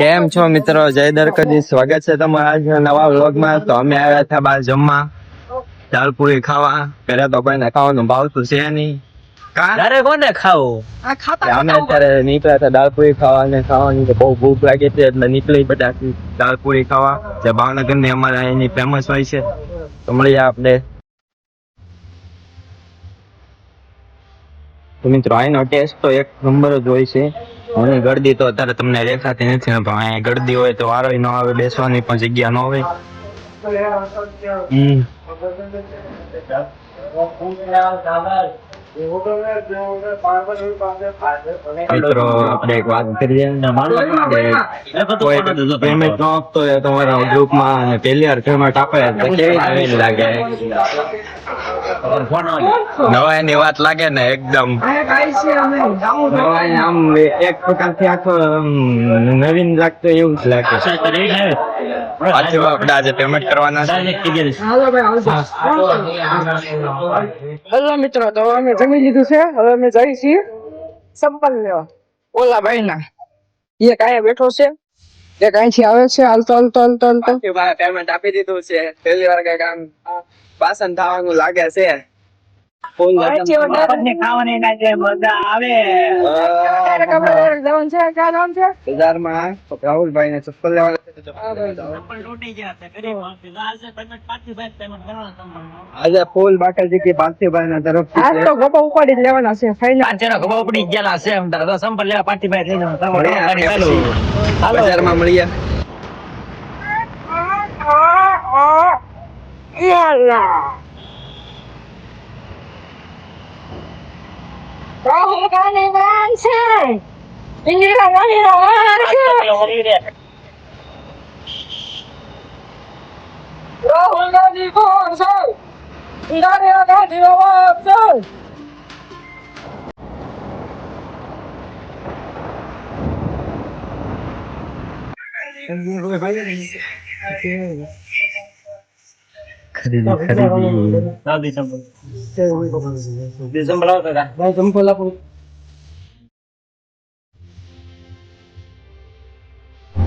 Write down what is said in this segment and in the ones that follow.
કેમ છો મિત્રો? જય દ્વારકાધીશ. સ્વાગત છે તમારા આજના નવા વ્લોગમાં. તો અમે આવ્યા હતા બહાર જમવા, દાળપુરી ખાવા. પેલા તો કોઈને ખાવાનું ભાવતું છે નહીં. તારે કોને ખાવું? અમે અત્યારે નીકળ્યા હતા દાળપુરી ખાવા અને ખાવાની તો બહુ ભૂખ લાગી હતી એટલે નીકળી બધા દાળપુરી ખાવા, જે ભાવનગરની અમારા એની ફેમસ હોય છે. તો મળીએ આપણે. તો મિત્રો અહીંનો ટેસ્ટ તો એક નંબર જ હોય છે. અને ગળદી તો અત્યારે તમને દેખાતી નથી, પણ અહીંયા ગળદી હોય તો વારો ન આવે, બેસવાની પણ જગ્યા ન હોય. મિત્રો આપણે એક વાત કરીએ કે કોઈ પેમેન્ટ ન આપતો હોય તમારા ગ્રુપમાં અને પહેલી વાર પેમેન્ટ આપે તો કેવી નવીન લાગે? નવાઈની વાત લાગે ને એકદમ. નવાઈ આમ એક પ્રકારથી આખો નવીન લાગતો એવું જ લાગે. પાછું આપણે આજે પેમેન્ટ કરવાના છે. હેલો મિત્રો, તો અમે જમી લીધું છે. હવે અમે જઈ છીએ સંપલ લેવા ઓલા ભાઈ ના. એ કાંઈ બેઠો છે, એ કાંઈથી આવે છે હાલતો પેમેન્ટ આપી દીધું છે. પહેલી વાર કઈક આમ પાસન થવાનું લાગે છે. ખાવાની ના જે મજા આવે. બજારમાં રાહુલભાઈ ને ચપ્પલ લેવા આજે ફૂલ બાટલ કે પાર્થિવભાઈ ના તરફથી આજ તો ગોપા ઉપાડી જ લેવાના છે ફાઈનલ. પાંચેનો ખબર ઉપડી ગયેલા છે એમ તારે તો સંપલ લેવા પાર્ટીભાઈ થઈ જવાનું. બજારમાં મળીએ.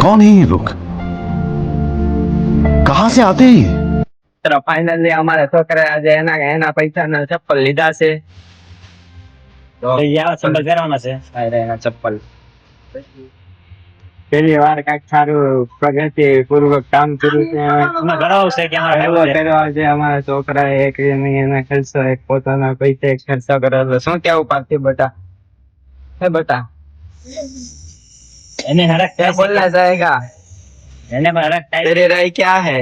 कौन है ये लोग? कहां से आते हैं ये? ફાઇનલી અમારા છોકરા આજે એના પૈસા ચપ્પલ લીધા છે. તો સંપલ પહેરવાના છે. એના ચપ્પલ પેલી વાર કઈક સારું પ્રગતિ પૂર્વક કામ કર્યું છે. એમાં ઘણો છે કે અમારે એવો કરવા છે અમારા છોકરા એક એના ખર્ચો, એક પોતાના પૈસા એક ખર્ચો કરે. શું કેવું પાર્થિવ બટા? હે બટા, એને હરખ क्या बोलना चाहेगा? એને પણ હરખ થાય. तेरी राय क्या है?